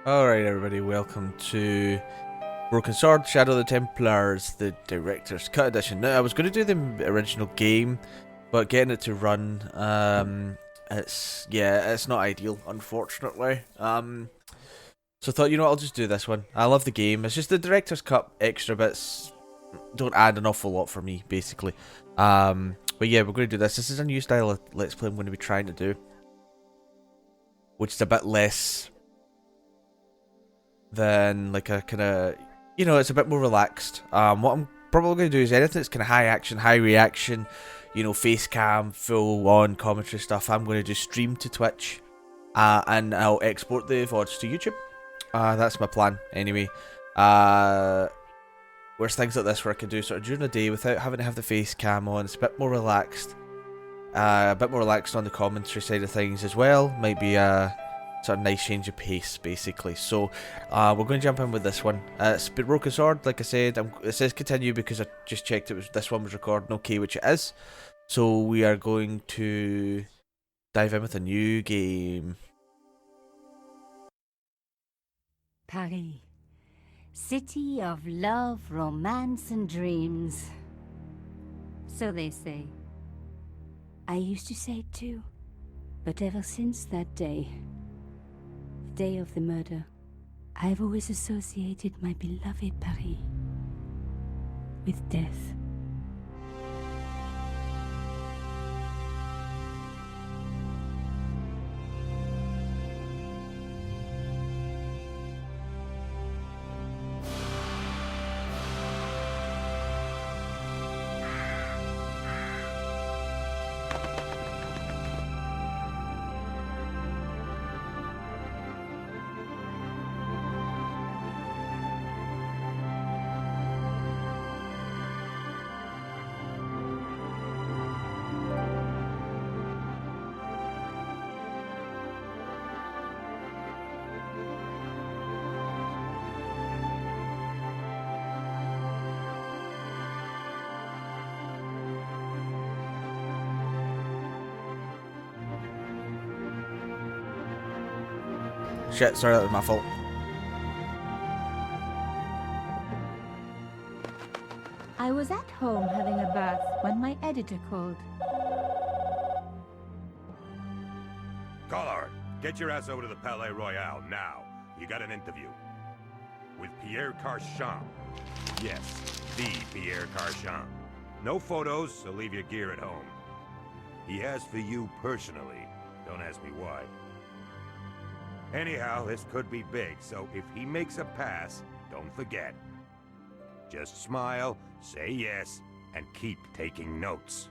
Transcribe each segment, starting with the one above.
Alright everybody, welcome to Broken Sword, Shadow of the Templars, the Director's Cut Edition. Now, I was going to do the original game, but getting it to run, it's not ideal, unfortunately. So I thought, you know what, I'll just do this one. I love the game, it's just the Director's Cut extra bits don't add an awful lot for me, basically. But yeah, we're going to do this. This is a new style of Let's Play I'm going to be trying to do, which is a bit less than like a kind of, it's a bit more relaxed. What I'm probably going to do is anything that's kind of high action, high reaction, face cam, full on commentary stuff, I'm going to just stream to Twitch, and I'll export the VODs to YouTube. That's my plan anyway. Where's things like this where I can do sort of during the day without having to have the face cam on. It's a bit more relaxed. A bit more relaxed on the commentary side of things as well. Might be sort of nice change of pace, basically. So we're going to jump in with this one. It's Broken Sword, like I said. It says continue because I just checked this one was recording okay, which it is. So we are going to dive in with a new game. Paris, city of love, romance, and dreams. So they say. I used to say it too, but ever since that day, the day of the murder, I've always associated my beloved Paris with death. Shit, sorry, that was my fault. I was at home having a bath when my editor called. Collard, get your ass over to the Palais Royal now. You got an interview. With Pierre Carchon. Yes, the Pierre Carchon. No photos, so leave your gear at home. He asked for you personally. Don't ask me why. Anyhow, this could be big, so if he makes a pass, don't forget. Just smile, say yes, and keep taking notes.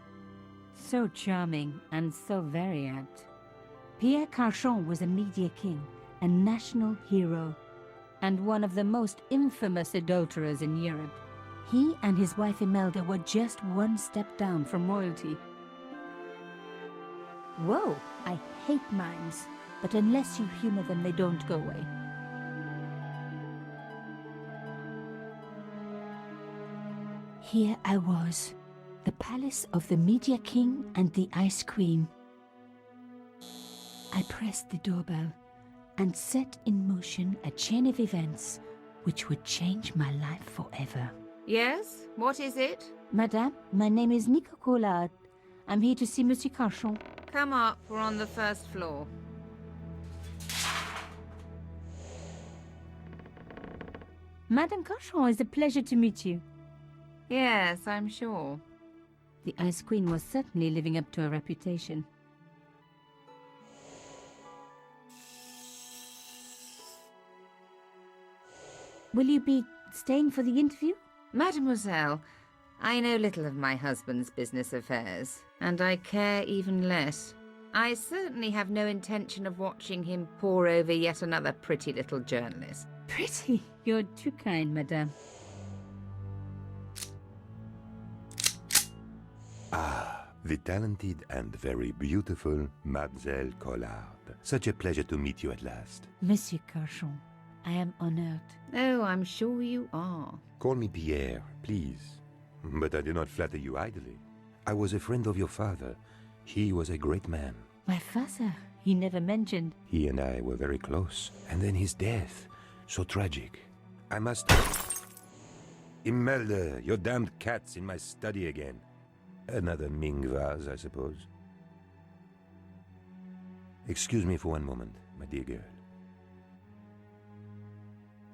So charming and so very apt. Pierre Carchon was a media king, a national hero, and one of the most infamous adulterers in Europe. He and his wife Imelda were just one step down from royalty. Whoa, I hate mimes, but unless you humor them, they don't go away. Here I was, the palace of the Media King and the Ice Queen. I pressed the doorbell and set in motion a chain of events which would change my life forever. Yes? What is it? Madame, my name is Nico Collard. I'm here to see Monsieur Carchon. Come up, we're on the first floor. Madame Carchon, it's a pleasure to meet you. Yes, I'm sure. The Ice Queen was certainly living up to her reputation. Will you be staying for the interview? Mademoiselle, I know little of my husband's business affairs, and I care even less. I certainly have no intention of watching him pore over yet another pretty little journalist. Pretty? You're too kind, madame. Ah, the talented and very beautiful Mademoiselle Collard. Such a pleasure to meet you at last. Monsieur Carchon, I am honored. Oh, I'm sure you are. Call me Pierre, please. But I do not flatter you idly. I was a friend of your father. He was a great man. My father? He never mentioned. He and I were very close. And then his death. So tragic. I must... Imelda, your damned cat's in my study again. Another Ming vase, I suppose. Excuse me for one moment, my dear girl.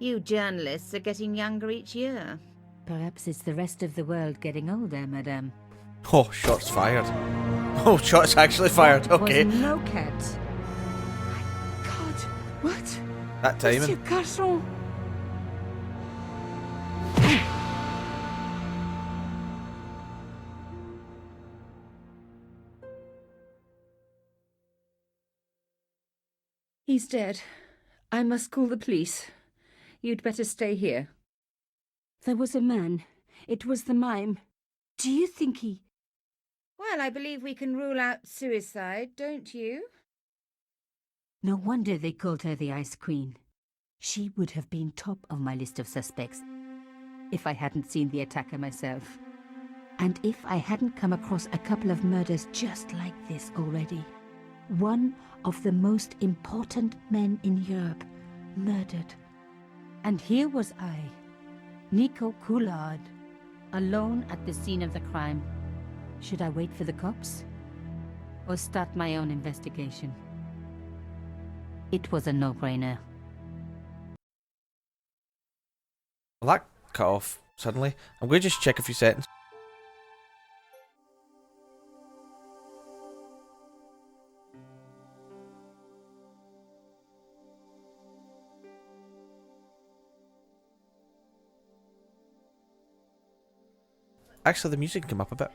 You journalists are getting younger each year. Perhaps it's the rest of the world getting older, madame. Oh, shots fired. Oh, shots actually fired. Okay. Was no cat. God, what? That Monsieur timing. Carson. He's dead. I must call the police. You'd better stay here. There was a man. It was the mime. Do you think he... Well, I believe we can rule out suicide, don't you? No wonder they called her the Ice Queen. She would have been top of my list of suspects if I hadn't seen the attacker myself. And if I hadn't come across a couple of murders just like this already. One of the most important men in Europe murdered. And here was I, Nico Coulard, alone at the scene of the crime. Should I wait for the cops? Or start my own investigation? It was a no-brainer. Well, that cut off suddenly. I'm going to just check a few settings. Actually, the music can come up a bit.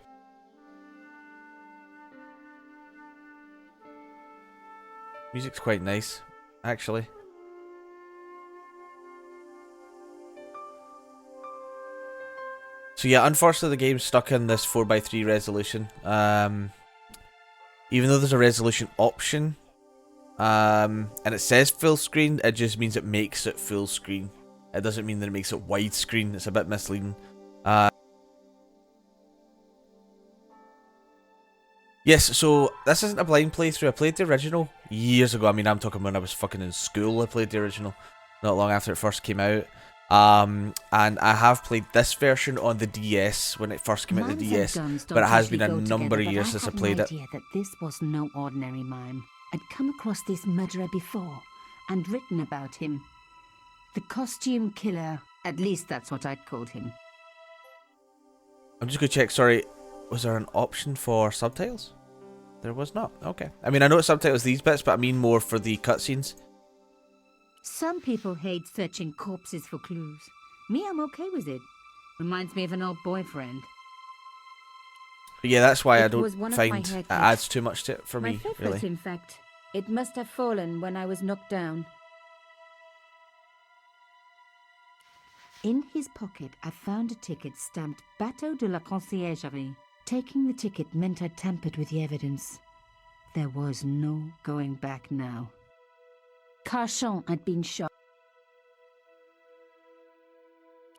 Music's quite nice, actually. So yeah, unfortunately the game's stuck in this 4:3 resolution. Even though there's a resolution option, and it says full screen, it just means it makes it full screen. It doesn't mean that it makes it widescreen. It's a bit misleading. Yes, so this isn't a blind playthrough. I played the original years ago. I mean, I'm talking when I was fucking in school. I played the original not long after it first came out. And I have played this version on the DS when it first came out on the DS, but it has been a number of years since I played it. That this was no ordinary mime. I'd come across this murderer before and written about him. The costume killer. At least that's what I'd called him. I'm just going to check, sorry, was there an option for subtitles? There was not. Okay. I mean, I know it subtitles these bits, but I mean more for the cutscenes. Some people hate searching corpses for clues. Me, I'm okay with it. Reminds me of an old boyfriend. But yeah, that's why I It don't was one of my find it haircuts. adds too much to it for My me, favorite, really. in fact. It must have fallen when I was knocked down. In his pocket, I found a ticket stamped Bateau de la Conciergerie. Taking the ticket meant I tampered with the evidence. There was no going back now. Carchon had been shot.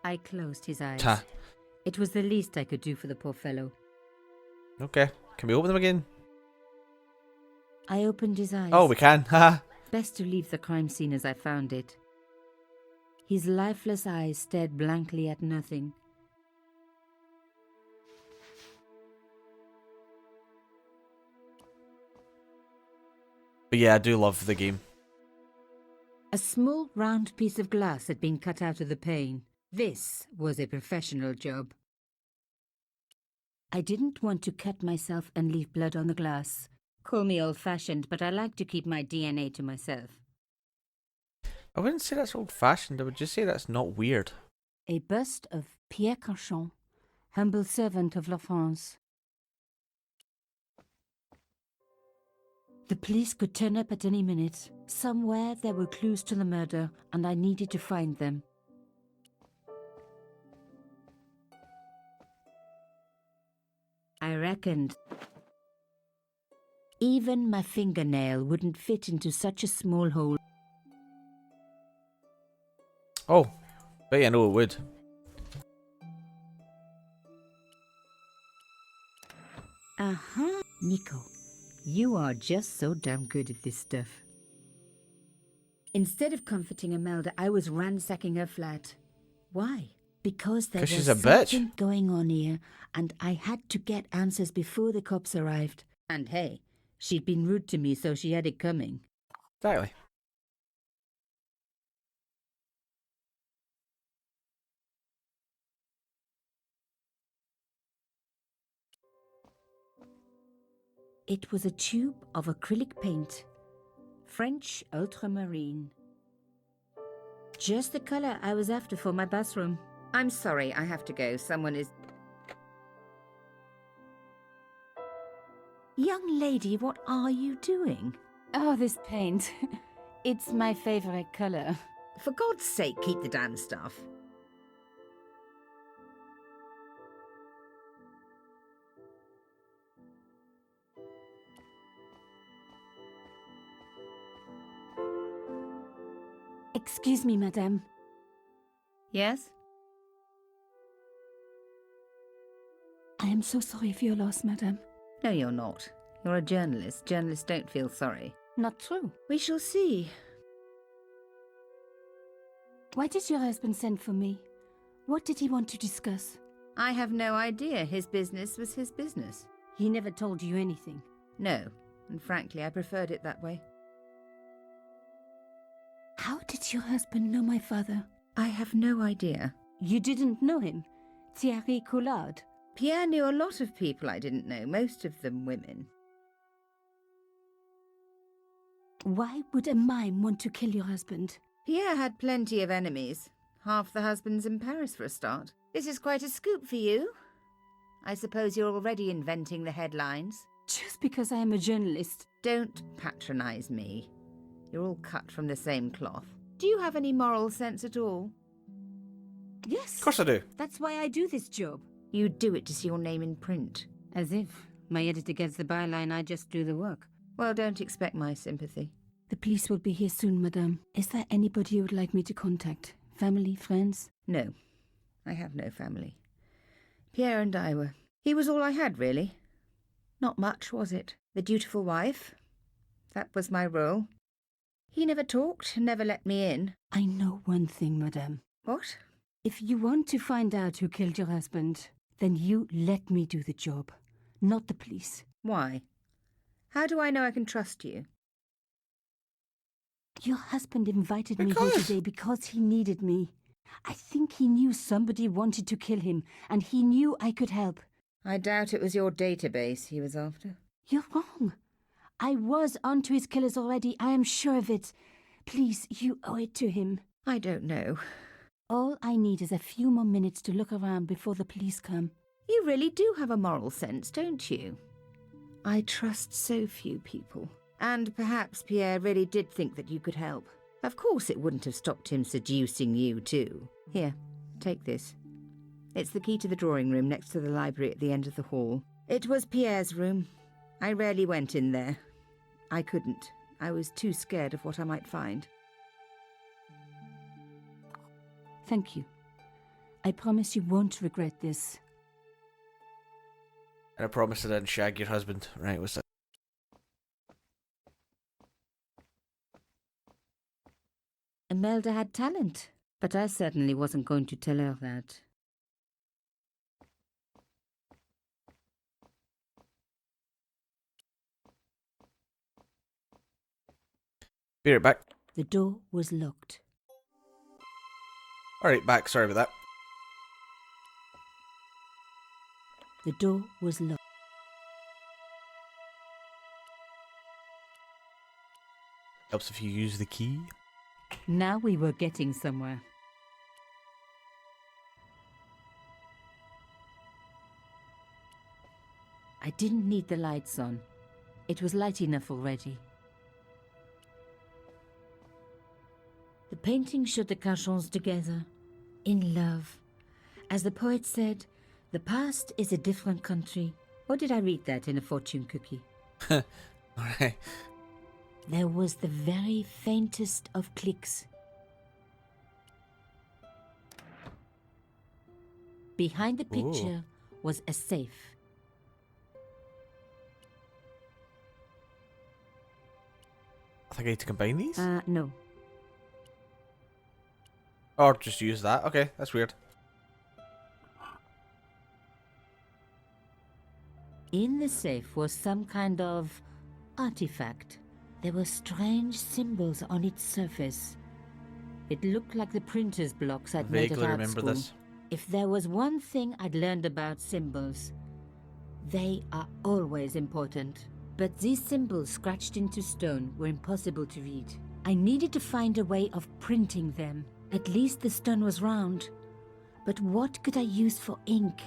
I closed his eyes. Ta. It was the least I could do for the poor fellow. Okay. Can we open them again? I opened his eyes. Oh, we can. Haha. Best to leave the crime scene as I found it. His lifeless eyes stared blankly at nothing. But yeah, I do love the game. A small round piece of glass had been cut out of the pane. This was a professional job. I didn't want to cut myself and leave blood on the glass. Call me old-fashioned, but I like to keep my DNA to myself. I wouldn't say that's old-fashioned. I would just say that's not weird. A bust of Pierre Carchon, humble servant of La France. The police could turn up at any minute. Somewhere there were clues to the murder, and I needed to find them. I reckoned. Even my fingernail wouldn't fit into such a small hole. Oh, but yeah, no, it would. Uh-huh. Nico, You are just so damn good at this stuff. Instead of comforting Imelda, I was ransacking her flat. Why? Because there 'Cause was she's a bitch. something going on here, and I had to get answers before the cops arrived. And hey, she'd been rude to me, so she had it coming. Exactly. It was a tube of acrylic paint. French ultramarine. Just the color I was after for my bathroom. I'm sorry, I have to go. Someone is... Young lady, what are you doing? Oh, this paint. It's my favorite color. For God's sake, keep the damn stuff. Excuse me, madame. Yes? I am so sorry for your loss, madame. No, you're not. You're a journalist. Journalists don't feel sorry. Not true. We shall see. Why did your husband send for me? What did he want to discuss? I have no idea. His business was his business. He never told you anything. No, and frankly, I preferred it that way. How did your husband know my father? I have no idea. You didn't know him? Thierry Collard? Pierre knew a lot of people I didn't know, most of them women. Why would a mime want to kill your husband? Pierre had plenty of enemies. Half the husbands in Paris for a start. This is quite a scoop for you. I suppose you're already inventing the headlines. Just because I am a journalist. Don't patronize me. You're all cut from the same cloth. Do you have any moral sense at all? Yes. Of course I do. That's why I do this job. You do it to see your name in print. As if my editor gets the byline, I just do the work. Well, don't expect my sympathy. The police will be here soon, madame. Is there anybody you would like me to contact? Family, friends? No, I have no family. Pierre and I were... He was all I had, really. Not much, was it? The dutiful wife. That was my role. He never talked, never let me in. I know one thing, madame. What? If you want to find out who killed your husband, then you let me do the job, not the police. Why? How do I know I can trust you? Your husband invited me here Because- today because he needed me. I think he knew somebody wanted to kill him, and he knew I could help. I doubt it was your database he was after. You're wrong. I was onto his killers already, I am sure of it. Please, you owe it to him. I don't know. All I need is a few more minutes to look around before the police come. You really do have a moral sense, don't you? I trust so few people. And perhaps Pierre really did think that you could help. Of course it wouldn't have stopped him seducing you too. Here, take this. It's the key to the drawing room next to the library at the end of the hall. It was Pierre's room. I rarely went in there. I couldn't. I was too scared of what I might find. Thank you. I promise you won't regret this. And I promise I didn't shag your husband. Right, what's that? Imelda had talent, but I certainly wasn't going to tell her that. Be right back. The door was locked. Alright, back. Sorry about that. The door was locked. Helps if you use the key. Now we were getting somewhere. I didn't need the lights on. It was light enough already. The painting showed the Cachons together, in love. As the poet said, the past is a different country. Or did I read that in a fortune cookie? Alright. There was the very faintest of clicks. Behind the picture was a safe. think I need to combine these? No. Or just use that. Okay, that's weird. In the safe was some kind of artifact. There were strange symbols on its surface. It looked like the printer's blocks I'd made at Vaguely art remember school. this. If there was one thing I'd learned about symbols, they are always important. But these symbols scratched into stone were impossible to read. I needed to find a way of printing them. At least the stone was round. But what could I use for ink?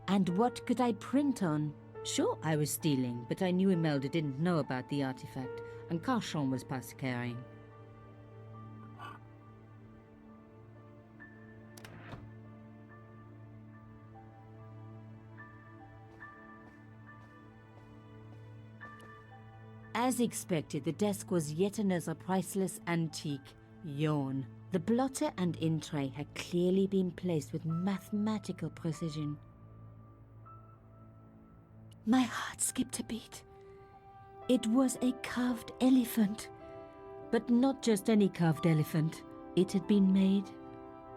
And what could I print on? Sure, I was stealing, but I knew Imelda didn't know about the artifact, and Carchon was past caring. As expected, the desk was yet another priceless antique. Yawn. The blotter and in tray had clearly been placed with mathematical precision. My heart skipped a beat. It was a carved elephant. But not just any carved elephant. It had been made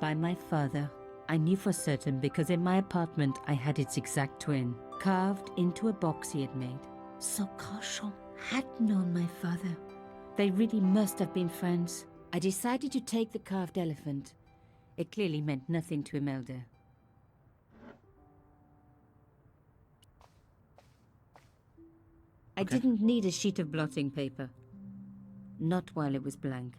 by my father. I knew for certain because in my apartment I had its exact twin, carved into a box he had made. So Carchon had known my father. They really must have been friends. I decided to take the carved elephant. It clearly meant nothing to Imelda. I didn't need a sheet of blotting paper. Not while it was blank.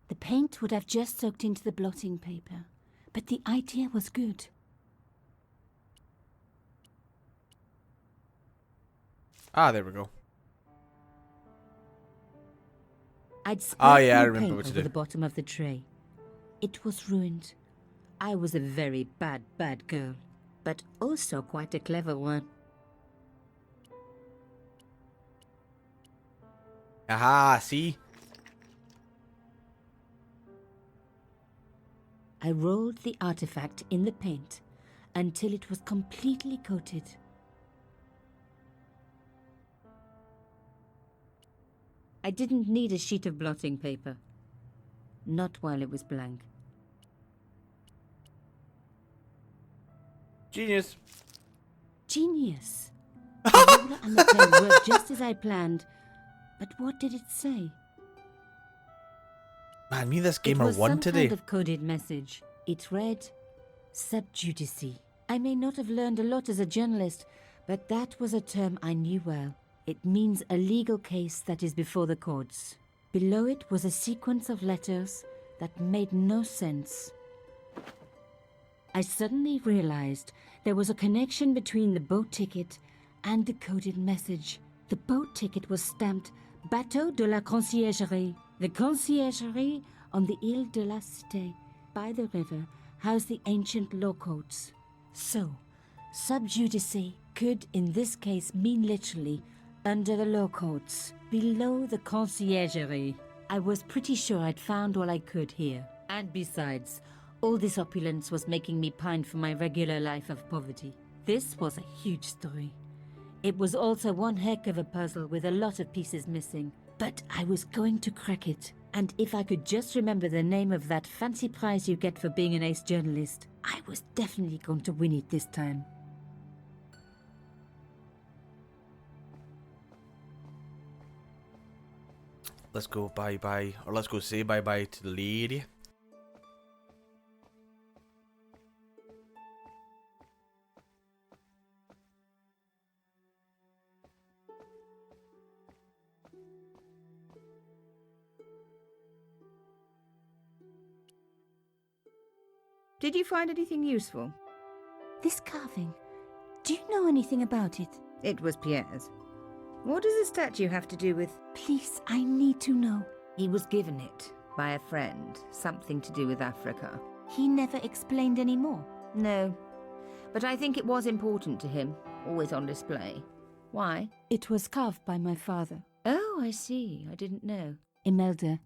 The paint would have just soaked into the blotting paper, but the idea was good. Ah, there we go. I'd spread Ah, yeah, I blue remember paint what to over do. the bottom of the tray. It was ruined. I was a very bad girl, but also quite a clever one. Aha, see? I rolled the artifact in the paint until it was completely coated. I didn't need a sheet of blotting paper. Not while it was blank. Genius. Genius! The ruler and the pen worked just as I planned. But what did it say? Man, me and this game It are was one some today. kind of coded message. It read, "Sub judice." I may not have learned a lot as a journalist, but that was a term I knew well. It means a legal case that is before the courts. Below it was a sequence of letters that made no sense. I suddenly realized there was a connection between the boat ticket and the coded message. The boat ticket was stamped Bateau de la Conciergerie. The conciergerie on the Ile de la Cité, by the river, housed the ancient law courts. So, sub judice could in this case mean literally under the law courts, below the conciergerie. I was pretty sure I'd found all I could here. And besides, all this opulence was making me pine for my regular life of poverty. This was a huge story. It was also one heck of a puzzle with a lot of pieces missing. But I was going to crack it. And if I could just remember the name of that fancy prize you get for being an ace journalist, I was definitely going to win it this time. Let's go bye-bye, or let's go say bye-bye to the lady. Did you find anything useful? This carving, do you know anything about it? It was Pierre's. What does the statue have to do with... Please, I need to know. He was given it by a friend. Something to do with Africa. He never explained any more. No. But I think it was important to him. Always on display. Why? It was carved by my father. Oh, I see. I didn't know. Imelda,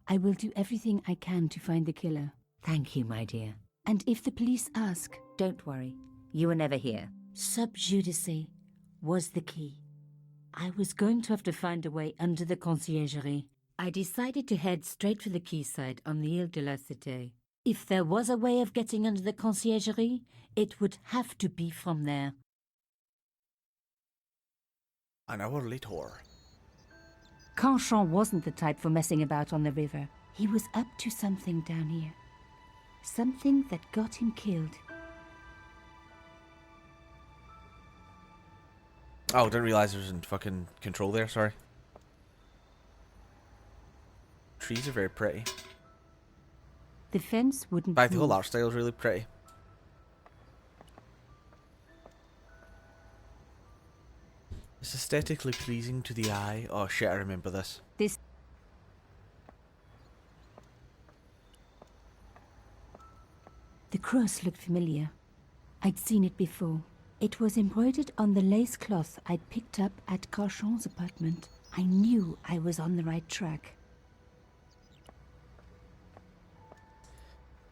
I will do everything I can to find the killer. Thank you, my dear. And if the police ask, Don't worry. You were never here. sub judice was the key. I was going to have to find a way under the conciergerie. I decided to head straight for the quayside on the Ile de la Cité. If there was a way of getting under the conciergerie, it would have to be from there. An hour later. Canchon wasn't the type for messing about on the river. He was up to something down here. Something that got him killed. Oh, didn't realise there was in fucking control there, sorry. Trees are very pretty. The fence wouldn't In fact, the whole move. art style is really pretty. It's aesthetically pleasing to the eye. Oh shit, I remember this. The cross looked familiar. I'd seen it before. It was embroidered on the lace cloth I'd picked up at Carchon's apartment. I knew I was on the right track.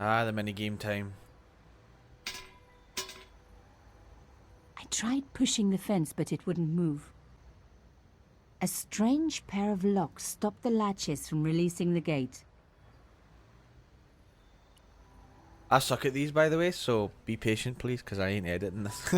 Ah, the minigame time. I tried pushing the fence, but it wouldn't move. A strange pair of locks stopped the latches from releasing the gate. I suck at these, by the way, so be patient, please, because I ain't editing this.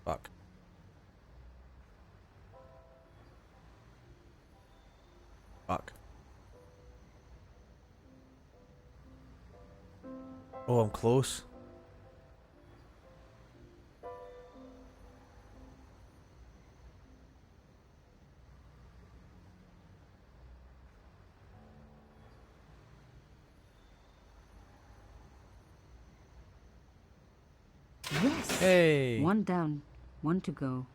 Fuck. Fuck. Oh, I'm close. Yes! Hey! One down, one to go.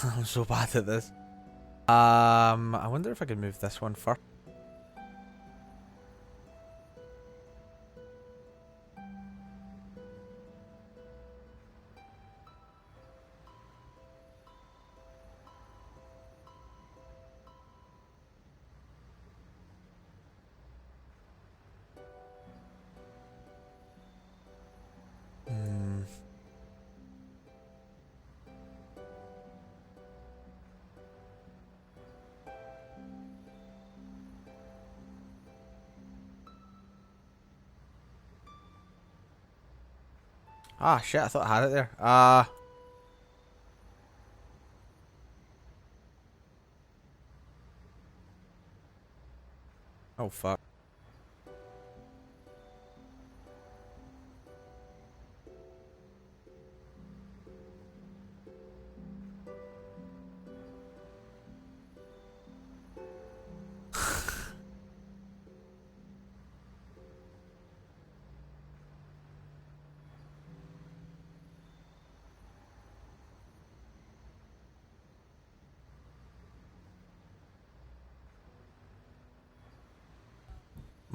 I'm so bad at this. I wonder if I can move this one first. Ah, shit, I thought I had it there. Oh, fuck.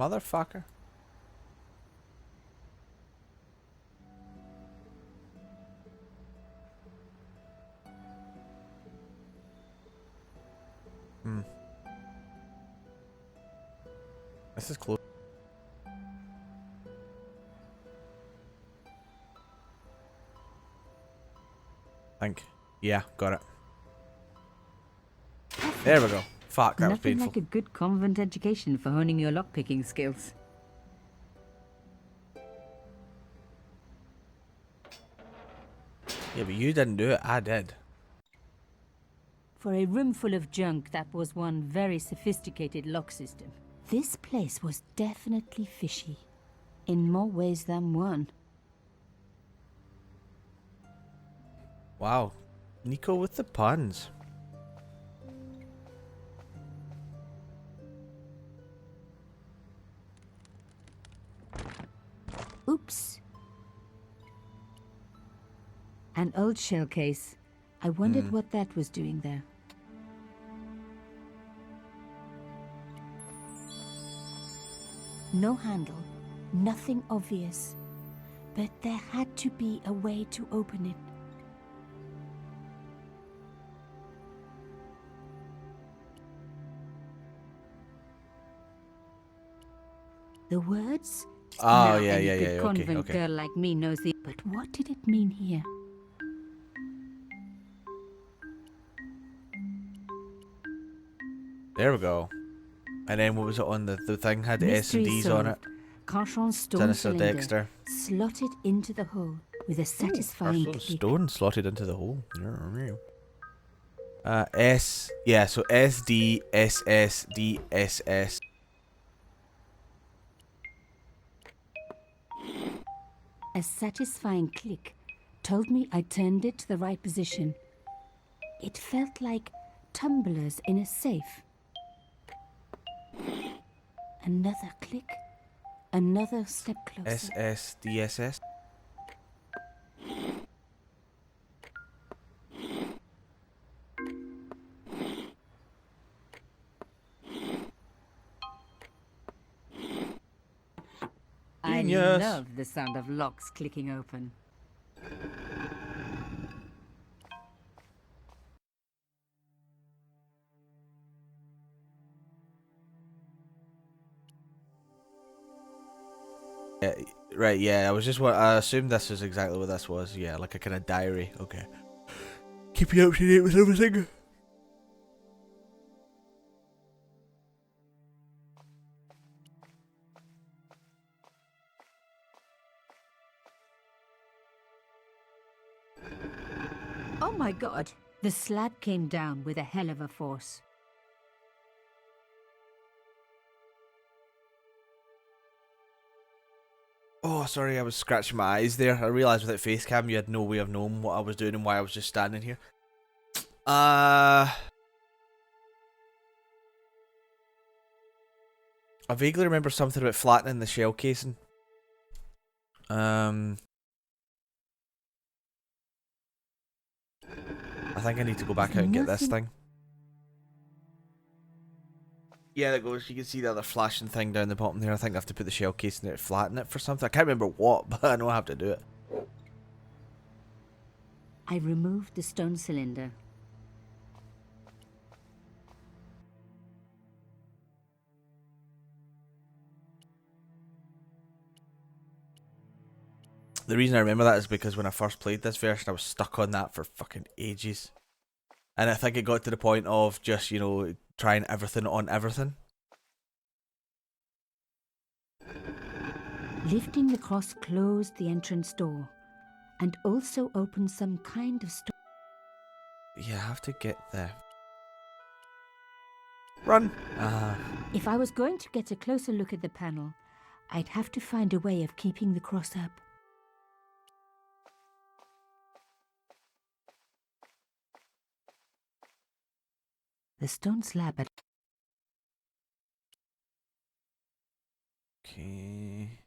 Motherfucker. This is close. Think. Yeah, got it. There we go. Fuck, that was Nothing painful. like a good convent education for honing your lockpicking skills. Yeah, but you didn't do it. I did. For a room full of junk, that was one very sophisticated lock system. This place was definitely fishy, in more ways than one. Wow. Nico with the puns. Oops. An old shell case. I wondered what that was doing there. No handle, nothing obvious. But there had to be a way to open it. The words? Oh, Now, yeah, any yeah, good yeah. convent Okay. girl like me knows the... But what did it mean here? There we go. And then what was it on the thing? Had the S and Mystery D's on it. solved. Carchon's stone Sinister cylinder Dexter. slotted into the hole with a satisfying Ooh, click. stone slotted into the hole. S. Yeah, so S D S S D S S. A satisfying click told me I turned it to the right position. It felt like tumblers in a safe. Another click. Another step closer. S S D S S. I Genius. love the sound of locks clicking open. Yeah, right, yeah, I was just I assumed this was exactly what this was. Yeah, like a kind of diary. Okay. Keep you up to date with everything. Oh my god! The slab came down with a hell of a force. Oh, sorry, I was scratching my eyes there. I realised without face cam you had no way of knowing what I was doing and why I was just standing here. I vaguely remember something about flattening the shell casing. I think I need to go back out and get this thing. Yeah, there goes. You can see the other flashing thing down the bottom there. I think I have to put the shell casing there to flatten it for something. I can't remember what, but I know I have to do it. I removed the stone cylinder. The reason I remember that is because when I first played this version, I was stuck on that for fucking ages. And I think it got to the point of just, you know, trying everything on everything. Lifting the cross closed the entrance door and also opened some kind of store. Yeah, I have to get there. Run! If I was going to get a closer look at the panel, I'd have to find a way of keeping the cross up. The stone slab had... Okay.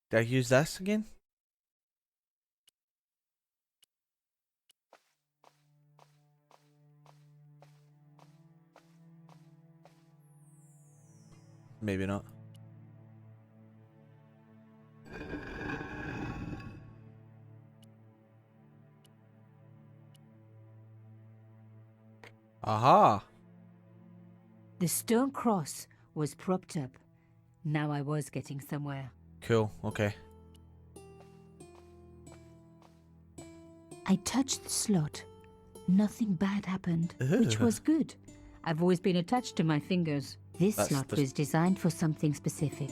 Did I use this again? Maybe not. Aha! The stone cross was propped up. Now I was getting somewhere. Cool, okay. I touched the slot. Nothing bad happened, which was good. I've always been attached to my fingers. This slot was designed for something specific.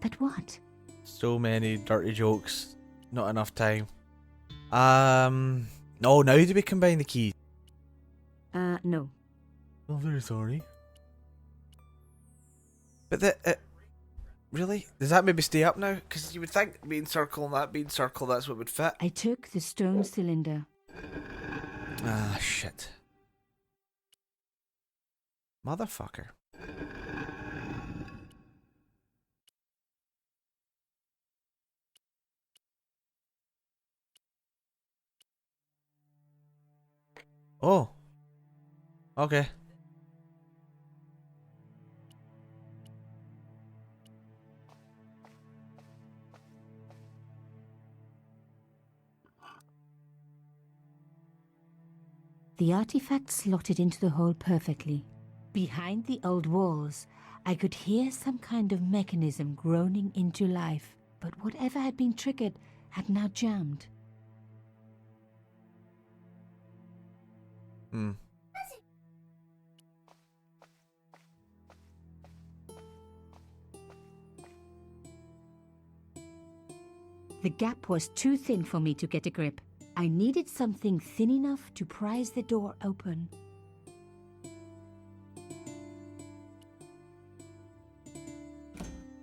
But what? So many dirty jokes, not enough time. No, now do we combine the keys? No. I'm very sorry. But the, really? Does that maybe stay up now? Because you would think being circle and that being circle, that's what would fit. I took the stone cylinder. Ah, shit. Motherfucker. Oh. Okay. The artifact slotted into the hole perfectly. Behind the old walls, I could hear some kind of mechanism groaning into life, but whatever had been triggered had now jammed. Hmm. The gap was too thin for me to get a grip. I needed something thin enough to prise the door open.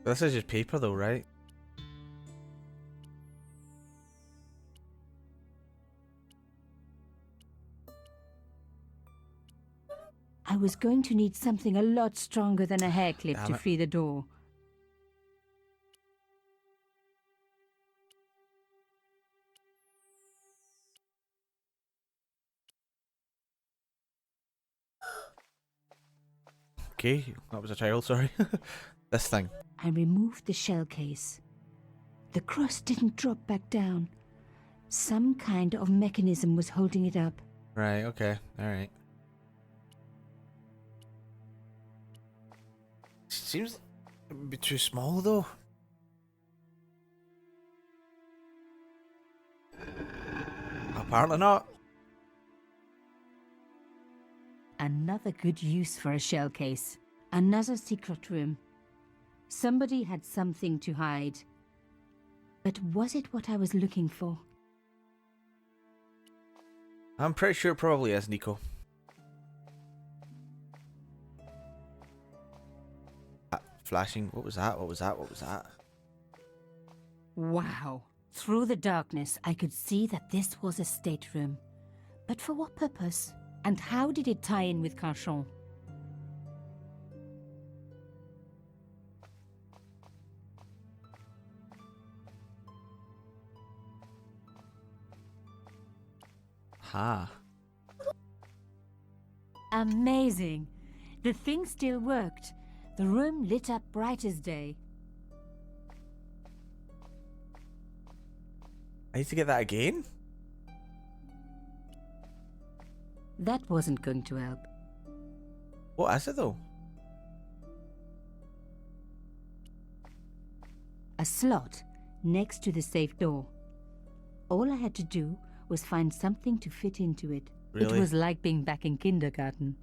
This is just paper though, right? I was going to need something a lot stronger than a hair clip Damn to it. free the door. Okay, that was a child, sorry. This thing. I removed the shell case. The cross didn't drop back down. Some kind of mechanism was holding it up. Right, okay, alright. Seems it would be too small though. Apparently not. Another good use for a shell case. Another secret room. Somebody had something to hide. But was it what I was looking for? I'm pretty sure it probably is, Nico. Flashing. What was that? What was that? What was that? Wow. Through the darkness, I could see that this was a stateroom. But for what purpose? And how did it tie in with Carchon? Ha. Amazing! The thing still worked. The room lit up bright as day. I need to get that again? That wasn't going to help. What is it though? A slot next to the safe door. All I had to do was find something to fit into it. Really? It was like being back in kindergarten.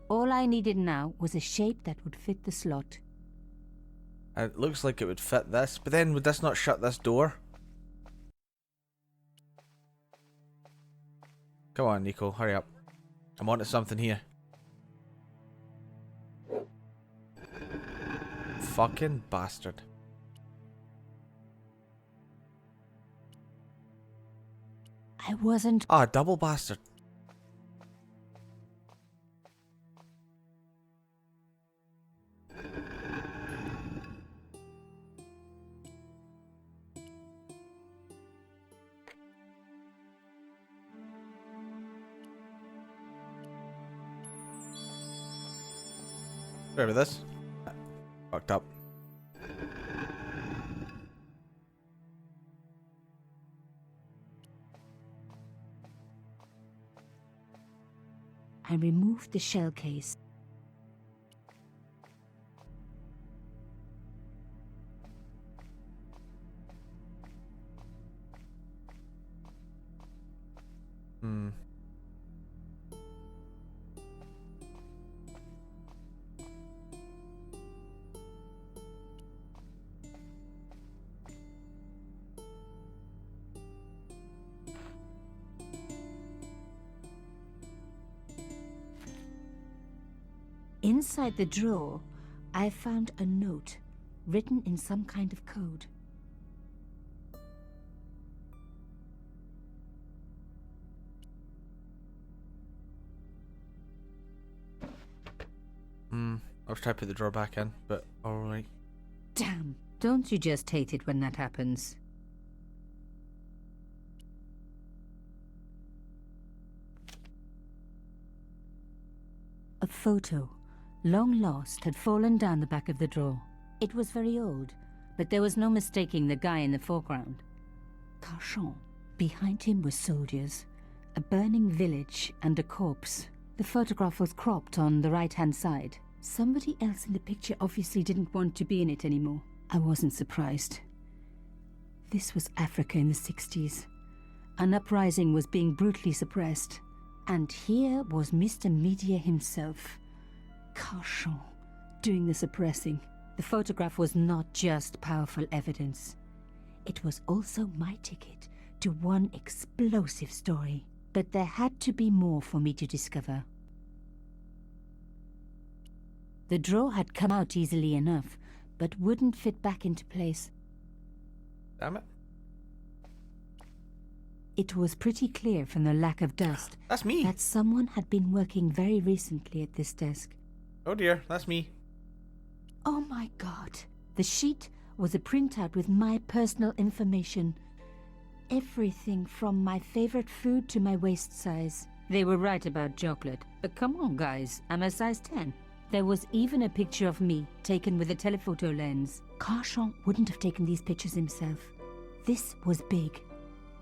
All I needed now was a shape that would fit the slot. It looks like it would fit this, but then would this not shut this door? Come on, Nico, hurry up. I'm onto something here. Fucking bastard. I wasn't. Ah, double bastard. Sorry about this. Fucked up. I removed the shell case. Hmm. Inside the drawer, I found a note written in some kind of code. I was trying to put the drawer back in, but alright. Damn, don't you just hate it when that happens? A photo, long lost, had fallen down the back of the drawer. It was very old, but there was no mistaking the guy in the foreground. Carchon. Behind him were soldiers, a burning village, and a corpse. The photograph was cropped on the right-hand side. Somebody else in the picture obviously didn't want to be in it anymore. I wasn't surprised. This was Africa in the 60s. An uprising was being brutally suppressed. And here was Mr. Media himself, Carchon, doing the suppressing. The photograph was not just powerful evidence. It was also my ticket to one explosive story. But there had to be more for me to discover. The drawer had come out easily enough, but wouldn't fit back into place. Damn it. It was pretty clear from the lack of dust That's me. that someone had been working very recently at this desk. Oh dear, that's me. Oh my god. The sheet was a printout with my personal information. Everything from my favorite food to my waist size. They were right about chocolate, but come on guys, I'm a size 10. There was even a picture of me, taken with a telephoto lens. Carchon wouldn't have taken these pictures himself. This was big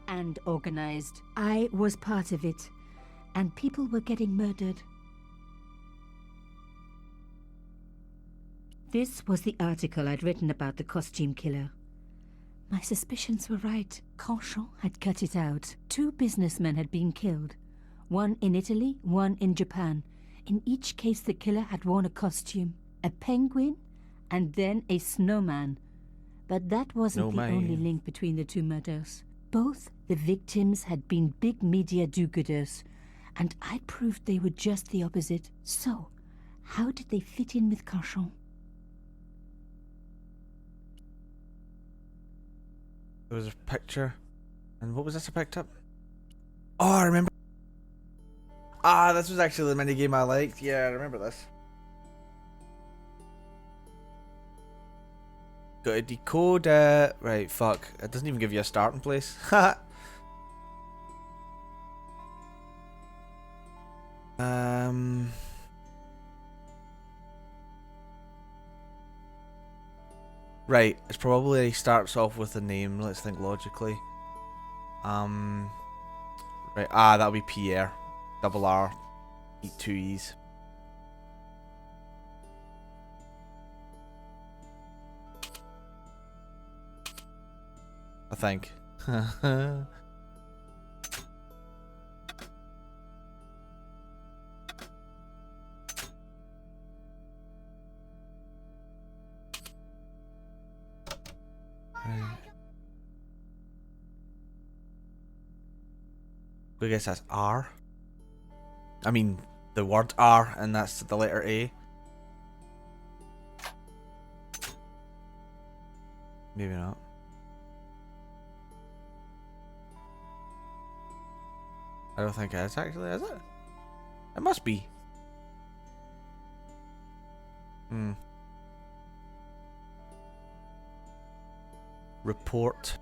and organized. I was part of it, and people were getting murdered. This was the article I'd written about the costume killer. My suspicions were right. Carchon had cut it out. 2 businessmen had been killed. One in Italy, one in Japan. In each case, the killer had worn a costume. A penguin, and then a snowman. But that wasn't the only link between the 2 murders. Both the victims had been big media do-gooders, and I proved they were just the opposite. So, how did they fit in with Carchon? There was a picture. And what was this I picked up? Oh, I remember. Ah, this was actually the minigame I liked. Yeah, I remember this. Got to decode it. Right, fuck. It doesn't even give you a starting place. Right, it probably starts off with a name. Let's think logically. Right, that'll be Pierre. Double R, 2 E's. I think. I guess that's R. I mean, the word R, and that's the letter A. Maybe not. I don't think it is actually, is it? It must be. Report.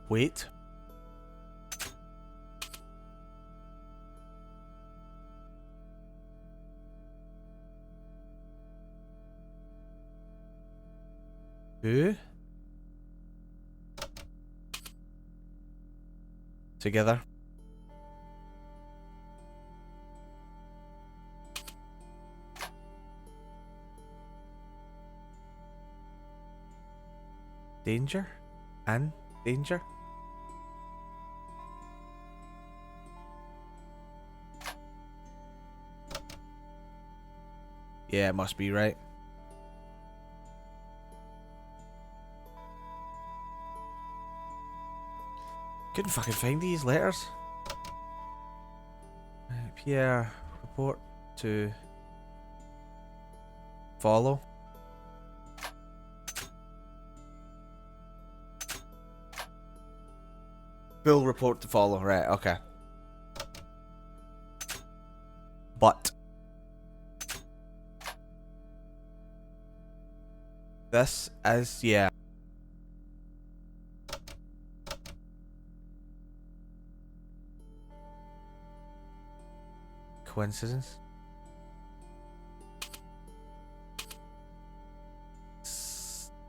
Wait. Who? Together. Danger? And danger? Yeah, it must be, right? Couldn't fucking find these letters. Pierre, report to follow. Full report to follow, right, okay. But this is, yeah. Coincidence?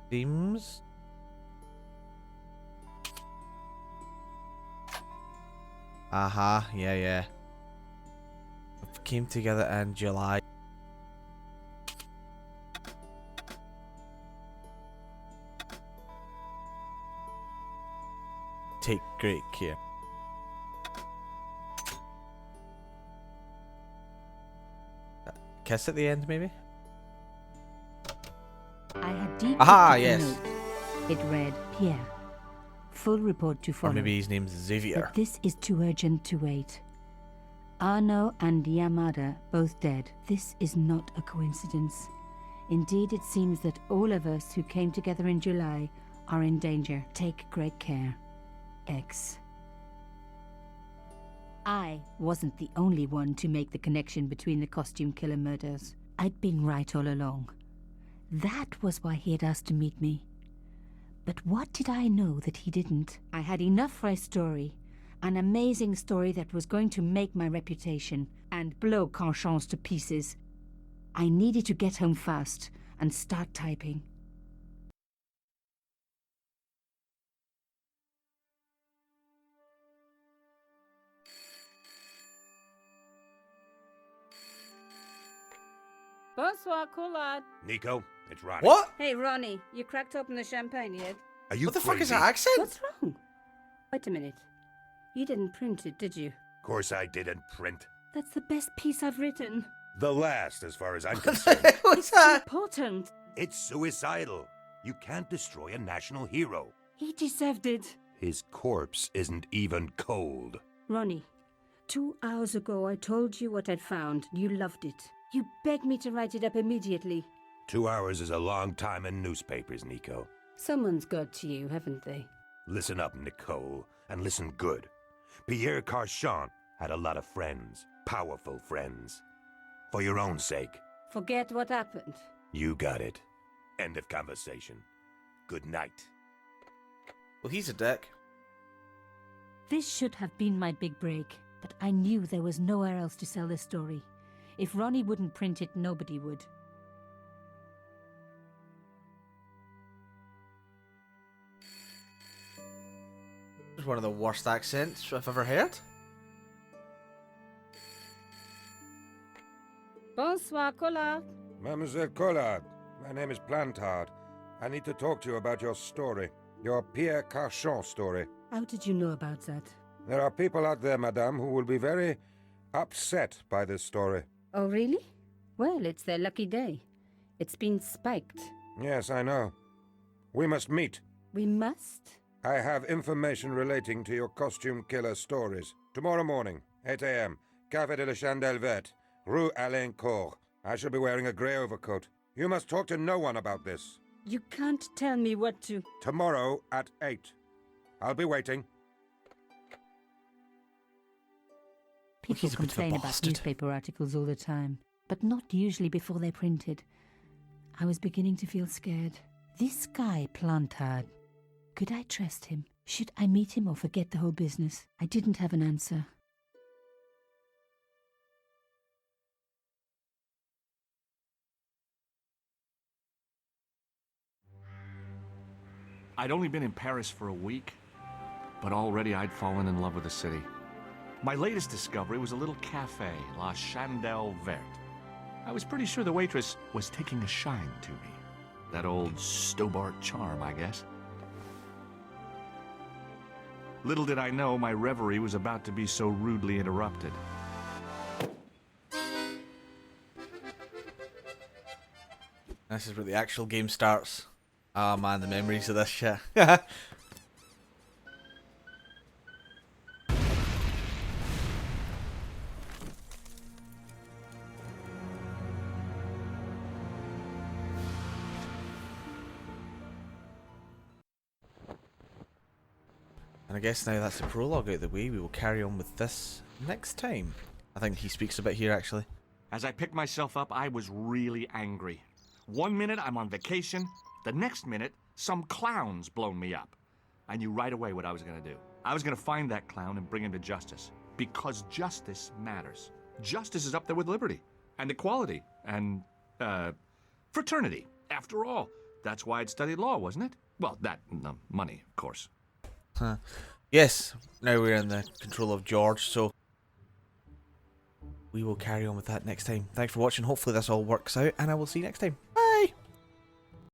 Seems? Aha, yeah. Came together in July. Take great care. Kiss at the end, maybe? I had decrypted Aha, the yes. note. It read, Pierre, full report to follow. Or maybe his name's Xavier. But this is too urgent to wait. Arno and Yamada both dead. This is not a coincidence. Indeed, it seems that all of us who came together in July are in danger. Take great care. X. I wasn't the only one to make the connection between the costume killer murders. I'd been right all along. That was why he had asked to meet me. But what did I know that he didn't? I had enough for a story. An amazing story that was going to make my reputation and blow Conchance to pieces. I needed to get home fast and start typing. Bonsoir, Collard. Nico, it's Ronnie. What? Hey, Ronnie, you cracked open the champagne yet? Are you What the fuck is crazy? that accent? What's wrong? Wait a minute. You didn't print it, did you? Of course I didn't print. That's the best piece I've written. The last, as far as I'm concerned. What's that? Important. It's suicidal. You can't destroy a national hero. He deserved it. His corpse isn't even cold. Ronnie, 2 hours ago I told you what I'd found. You loved it. You begged me to write it up immediately. 2 hours is a long time in newspapers, Nico. Someone's got to you, haven't they? Listen up, Nicole, and listen good. Pierre Carchon had a lot of friends, powerful friends. For your own sake, Forget what happened. you got it. End of conversation. Good night. Well, he's a dick. This should have been my big break, but I knew there was nowhere else to sell this story. If Ronnie wouldn't print it, nobody would. It's one of the worst accents I've ever heard. Bonsoir, Collard. Mademoiselle Collard, my name is Plantard. I need to talk to you about your story. Your Pierre Carchon story. How did you know about that? There are people out there, madame, who will be very upset by this story. Oh, really? Well, it's their lucky day. It's been spiked. Yes, I know. We must meet. We must? I have information relating to your costume killer stories. Tomorrow morning, 8 a.m., Café de la Chandelle Verte, Rue Alain Court. I shall be wearing a grey overcoat. You must talk to no one about this. You can't tell me what to... Tomorrow at 8. I'll be waiting. People he's a bit of a complain about bastard. newspaper articles all the time, but not usually before they're printed. I was beginning to feel scared. This guy, Plantard, could I trust him? Should I meet him or forget the whole business? I didn't have an answer. I'd only been in Paris for a week, but already I'd fallen in love with the city. My latest discovery was a little cafe, La Chandelle Verte. I was pretty sure the waitress was taking a shine to me. That old Stobart charm, I guess. Little did I know my reverie was about to be so rudely interrupted. This is where the actual game starts. Ah man, the memories of this shit. And I guess now that's the prologue out of the way, we will carry on with this next time. I think he speaks a bit here actually. As I picked myself up, I was really angry. 1 minute I'm on vacation, the next minute some clown's blown me up. I knew right away what I was going to do. I was going to find that clown and bring him to justice. Because justice matters. Justice is up there with liberty, and equality, and, fraternity. After all, that's why I'd studied law, wasn't it? Well, that and money, of course. Huh. Yes, now we're in the control of George, so we will carry on with that next time. Thanks for watching, hopefully this all works out, and I will see you next time.